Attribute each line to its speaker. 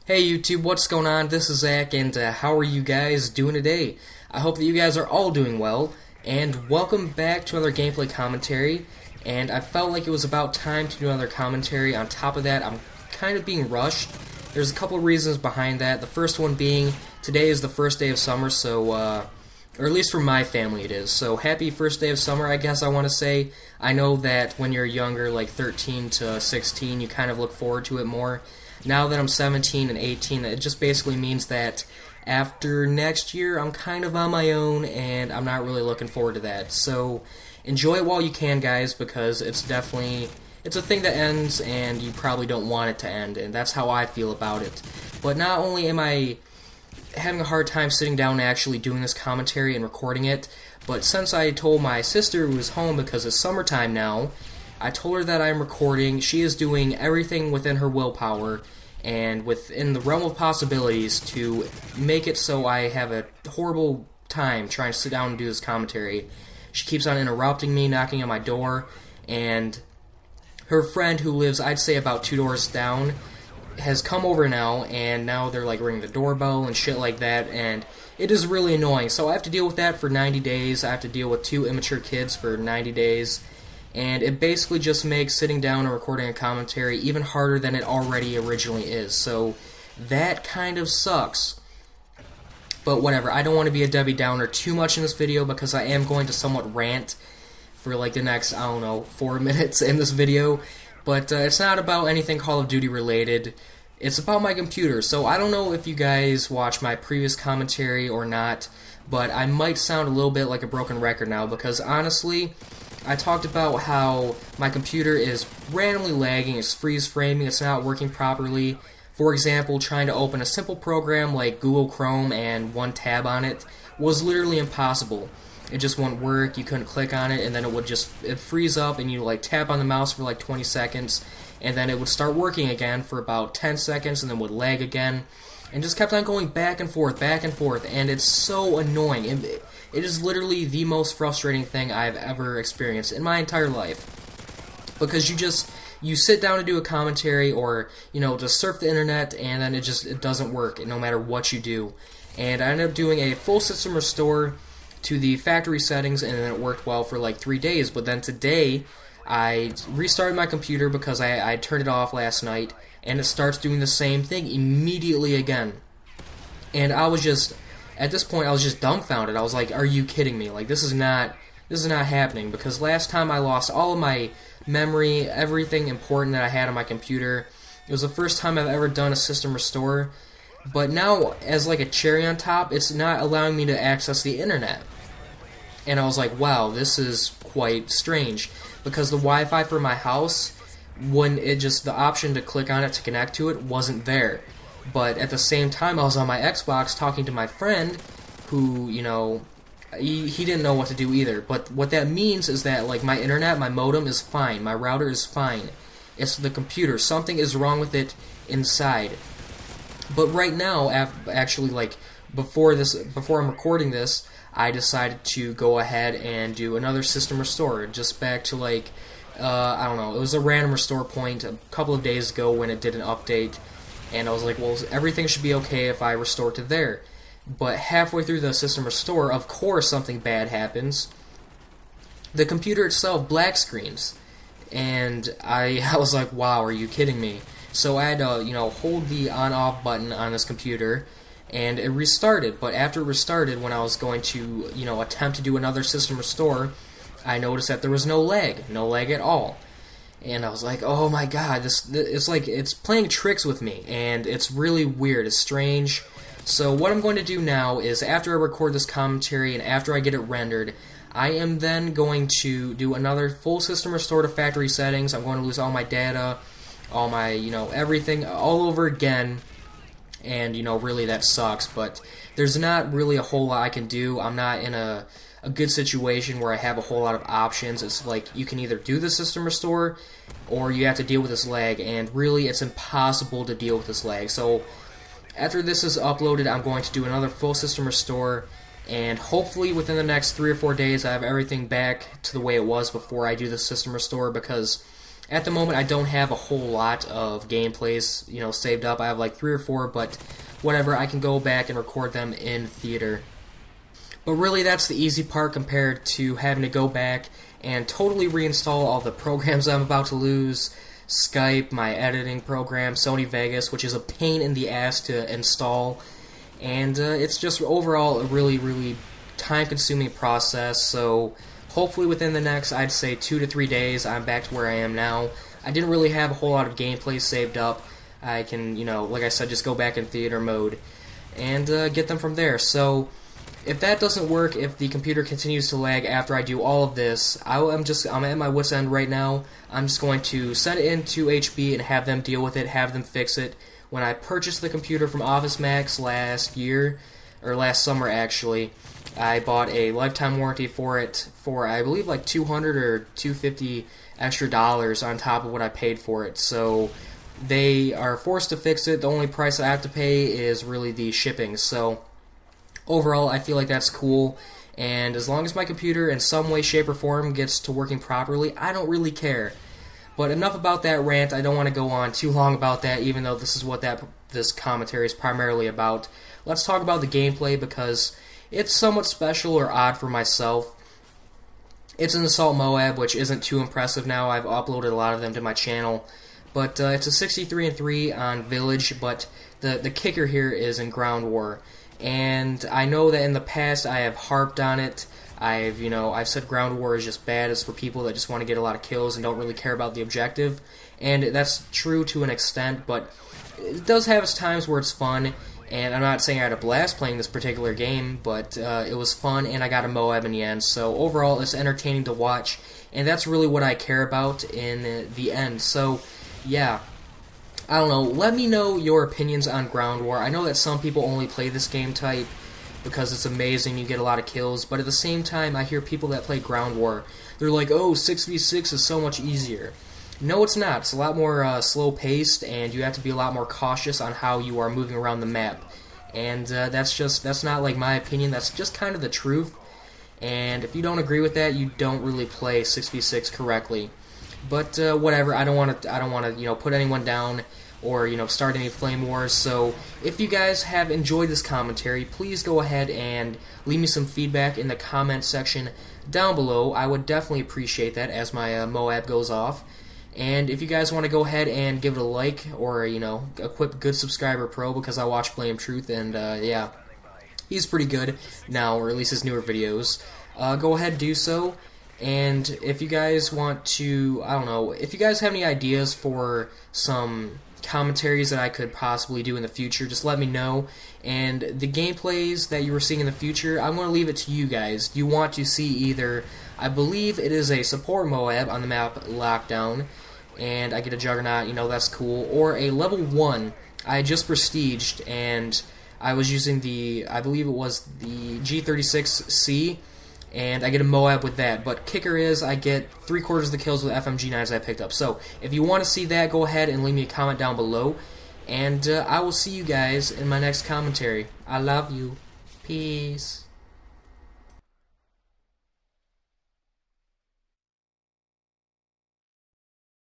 Speaker 1: Hey YouTube, what's going on? This is Zach, and how are you guys doing today? I hope that you guys are all doing well, and welcome back to another gameplay commentary. And I felt like it was about time to do another commentary. On top of that, I'm kind of being rushed. There's a couple of reasons behind that. The first one being, today is the first day of summer, so, or at least for my family it is. So happy first day of summer, I guess I want to say. I know that when you're younger, like 13 to 16, you kind of look forward to it more. Now that I'm 17 and 18, it just basically means that after next year, I'm kind of on my own, and I'm not really looking forward to that. So enjoy it while you can, guys, because it's a thing that ends, and you probably don't want it to end, and that's how I feel about it. But not only am I having a hard time sitting down and actually doing this commentary and recording it, but since I told my sister who was home because it's summertime now, I told her that I'm recording. She is doing everything within her willpower and within the realm of possibilities to make it so I have a horrible time trying to sit down and do this commentary. She keeps on interrupting me, knocking on my door, and her friend who lives, I'd say, about 2 doors down, has come over now, and now they're like ringing the doorbell and shit like that, and it is really annoying. So I have to deal with that for 90 days. I have to deal with 2 immature kids for 90 days. And it basically just makes sitting down and recording a commentary even harder than it already originally is. So that kind of sucks. But whatever, I don't want to be a Debbie Downer too much in this video because I am going to somewhat rant for like the next, I don't know, 4 minutes in this video. But it's not about anything Call of Duty related. It's about my computer. So I don't know if you guys watched my previous commentary or not, but I might sound a little bit like a broken record now because honestly, I talked about how my computer is randomly lagging, it's freeze-framing, it's not working properly. For example, trying to open a simple program like Google Chrome and one tab on it was literally impossible. It just wouldn't work, you couldn't click on it, and then it'd freeze up, and you like tap on the mouse for like 20 seconds, and then it would start working again for about 10 seconds, and then would lag again, and just kept on going back and forth, and it's so annoying. It is literally the most frustrating thing I've ever experienced in my entire life. Because you sit down to do a commentary or, just surf the internet and then it doesn't work no matter what you do. And I ended up doing a full system restore to the factory settings and then it worked well for like 3 days. But then today, I restarted my computer because I turned it off last night and it starts doing the same thing immediately again. And at this point, I was just dumbfounded. I was like, are you kidding me? Like, this is not happening, because last time I lost all of my memory, everything important that I had on my computer. It was the first time I've ever done a system restore, but now, as like a cherry on top, it's not allowing me to access the internet. And I was like, wow, this is quite strange, because the Wi-Fi for my house, the option to click on it to connect to it wasn't there. But at the same time, I was on my Xbox talking to my friend who, he didn't know what to do either. But what that means is that, like, my internet, my modem is fine. My router is fine. It's the computer. Something is wrong with it inside. But right now, actually, like, before I'm recording this, I decided to go ahead and do another system restore. Just back to, like, I don't know, it was a random restore point a couple of days ago when it did an update. And I was like, well, everything should be okay if I restore to there. But halfway through the system restore, of course something bad happens. The computer itself black screens. And I was like, wow, are you kidding me? So I had to, hold the on-off button on this computer, and it restarted. But after it restarted, when I was going to, attempt to do another system restore, I noticed that there was no lag at all. And I was like, oh my god, it's like, it's playing tricks with me, and it's really weird, it's strange. So what I'm going to do now is, after I record this commentary and after I get it rendered, I am then going to do another full system restore to factory settings. I'm going to lose all my data, all my, everything all over again, and, really that sucks, but there's not really a whole lot I can do. I'm not in a good situation where I have a whole lot of options. It's like you can either do the system restore or you have to deal with this lag, and really it's impossible to deal with this lag. So after this is uploaded, I'm going to do another full system restore, and hopefully within the next 3 or 4 days I have everything back to the way it was before I do the system restore, because At the moment, I don't have a whole lot of gameplays, saved up. I have like 3 or 4, but whatever, I can go back and record them in theater. But really, that's the easy part compared to having to go back and totally reinstall all the programs I'm about to lose. Skype, my editing program, Sony Vegas, which is a pain in the ass to install. And it's just overall a really, really time-consuming process, so hopefully within the next, I'd say 2 to 3 days, I'm back to where I am now. I didn't really have a whole lot of gameplays saved up. I can, like I said, just go back in theater mode and get them from there. So if that doesn't work, if the computer continues to lag after I do all of this, I'm at my wit's end right now. I'm just going to send it into HB and have them deal with it, have them fix it. When I purchased the computer from Office Max last summer actually, I bought a lifetime warranty for it for, I believe, like $200 or $250 extra on top of what I paid for it. So they are forced to fix it. The only price I have to pay is really the shipping. So overall, I feel like that's cool, and as long as my computer in some way, shape, or form gets to working properly, I don't really care. But enough about that rant. I don't want to go on too long about that, even though this is what this commentary is primarily about. Let's talk about the gameplay, because it's somewhat special or odd for myself. It's an Assault Moab, which isn't too impressive now. I've uploaded a lot of them to my channel. But it's a 63-3 on Village, but the kicker here is in Ground War. And I know that in the past I have harped on it. I've said Ground War is just bad. It's for people that just want to get a lot of kills and don't really care about the objective. And that's true to an extent, but it does have its times where it's fun. And I'm not saying I had a blast playing this particular game, but it was fun, and I got a Moab in the end. So overall, it's entertaining to watch, and that's really what I care about in the end. So, yeah. I don't know, let me know your opinions on Ground War. I know that some people only play this game type because it's amazing, you get a lot of kills, but at the same time, I hear people that play Ground War, they're like, oh, 6v6 is so much easier. No, it's not. It's a lot more slow-paced, and you have to be a lot more cautious on how you are moving around the map. And that's not like my opinion, that's just kind of the truth. And if you don't agree with that, you don't really play 6v6 correctly. But whatever, I don't want to put anyone down or start any flame wars. So if you guys have enjoyed this commentary, please go ahead and leave me some feedback in the comment section down below. I would definitely appreciate that as my Moab goes off. And if you guys want to go ahead and give it a like or equip Good Subscriber Pro, because I watch Blame Truth, and yeah, he's pretty good now, or at least his newer videos. Go ahead and do so. And if you guys want to, I don't know, if you guys have any ideas for some commentaries that I could possibly do in the future, just let me know. And the gameplays that you were seeing in the future, I'm going to leave it to you guys. Do you want to see either, I believe it is a support Moab on the map Lockdown, and I get a Juggernaut, that's cool, or a level 1, I just prestiged, and I was using the, I believe it was the G36C, and I get a Moab with that. But kicker is, I get 3/4 of the kills with FMG9s I picked up. So, if you want to see that, go ahead and leave me a comment down below. And I will see you guys in my next commentary. I love you. Peace.